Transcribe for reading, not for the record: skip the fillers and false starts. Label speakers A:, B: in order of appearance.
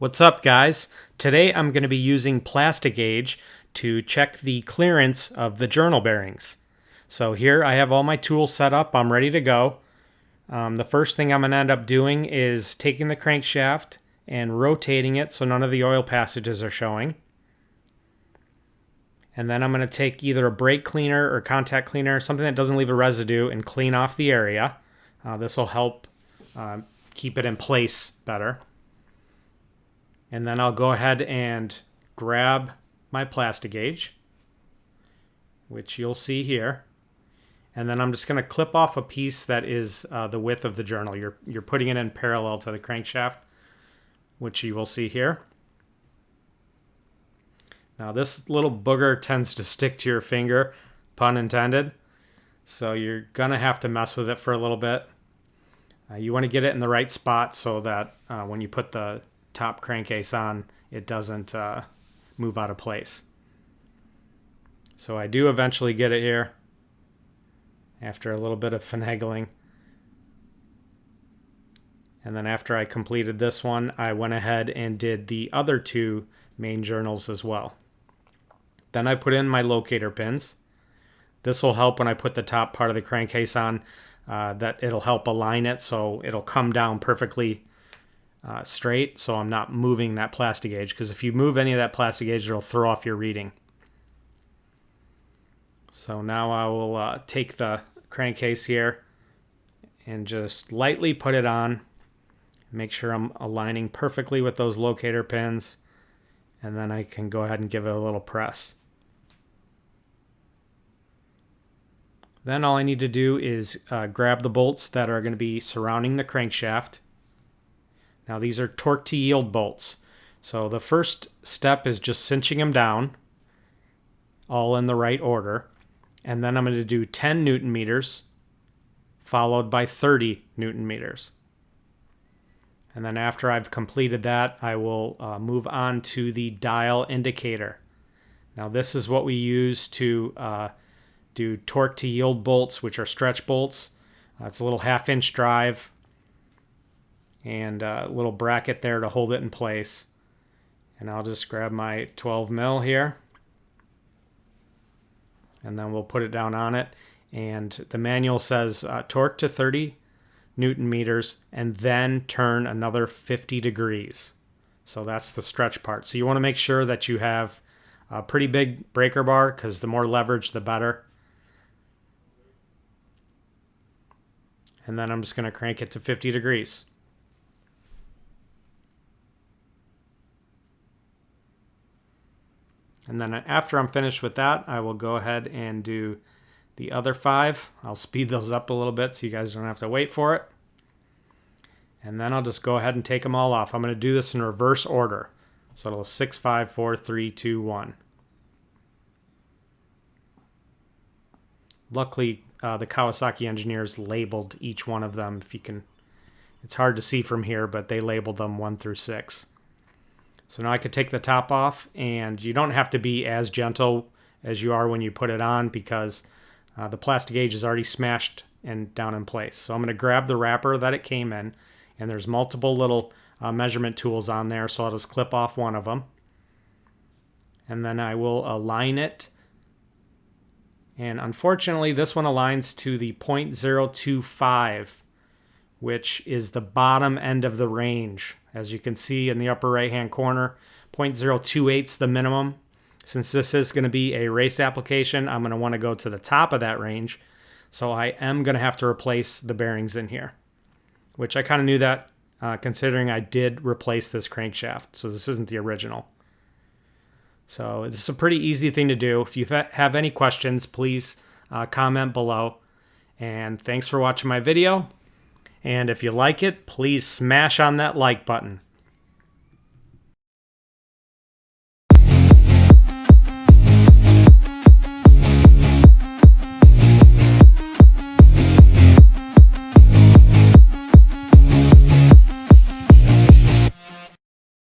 A: What's up, guys? Today I'm going to be using Plastigage to check the clearance of the journal bearings. So here I have all my tools set up. I'm ready to go. The first thing I'm going to end up doing is taking the crankshaft and rotating it so none of the oil passages are showing. And then I'm going to take either a brake cleaner or contact cleaner, something that doesn't leave a residue, and clean off the area. This will help keep it in place better. And then I'll go ahead and grab my Plastigage, which you'll see here. And then I'm just going to clip off a piece that is the width of the journal. You're putting it in parallel to the crankshaft, which you will see here. Now this little booger tends to stick to your finger, pun intended. So you're going to have to mess with it for a little bit. You want to get it in the right spot so that when you put the top crankcase on, it doesn't move out of place. So I do eventually get it here after a little bit of finagling. And then after I completed this one, I went ahead and did the other two main journals as well. Then I put in my locator pins. This will help when I put the top part of the crankcase on, that it'll help align it so it'll come down perfectly straight, so I'm not moving that Plastigage, because if you move any of that Plastigage, it'll throw off your reading. So now I will take the crankcase here and just lightly put it on. Make sure I'm aligning perfectly with those locator pins, and then I can go ahead and give it a little press. Then all I need to do is grab the bolts that are going to be surrounding the crankshaft. Now these are torque to yield bolts. So the first step is just cinching them down, all in the right order. And then I'm going to do 10 Newton meters, followed by 30 Newton meters. And then after I've completed that, I will move on to the dial indicator. Now this is what we use to do torque to yield bolts, which are stretch bolts. It's a little 1/2 inch drive and a little bracket there to hold it in place. And I'll just grab my 12 mil here, and then we'll put it down on it. And the manual says torque to 30 Newton meters and then turn another 50 degrees. So that's the stretch part. So you want to make sure that you have a pretty big breaker bar, because the more leverage the better. And then I'm just going to crank it to 50 degrees. And then after I'm finished with that, I will go ahead and do the other 5. I'll speed those up a little bit so you guys don't have to wait for it. And then I'll just go ahead and take them all off. I'm going to do this in reverse order. So it'll 6, 5, 4, 3, 2, 1. Luckily, the Kawasaki engineers labeled each one of them. If you can, it's hard to see from here, but they labeled them 1 through 6. So now I could take the top off, and you don't have to be as gentle as you are when you put it on, because the Plastigage is already smashed and down in place. So I'm going to grab the wrapper that it came in, and there's multiple little measurement tools on there, so I'll just clip off one of them. And then I will align it. And unfortunately, this one aligns to the 0.025, which is the bottom end of the range. As you can see in the upper right-hand corner, 0.028 is the minimum. Since this is going to be a race application, I'm going to want to go to the top of that range. So I am going to have to replace the bearings in here, which I kind of knew that considering I did replace this crankshaft. So this isn't the original. So it's a pretty easy thing to do. If you have any questions, please comment below. And thanks for watching my video. And if you like it, please smash on that like button.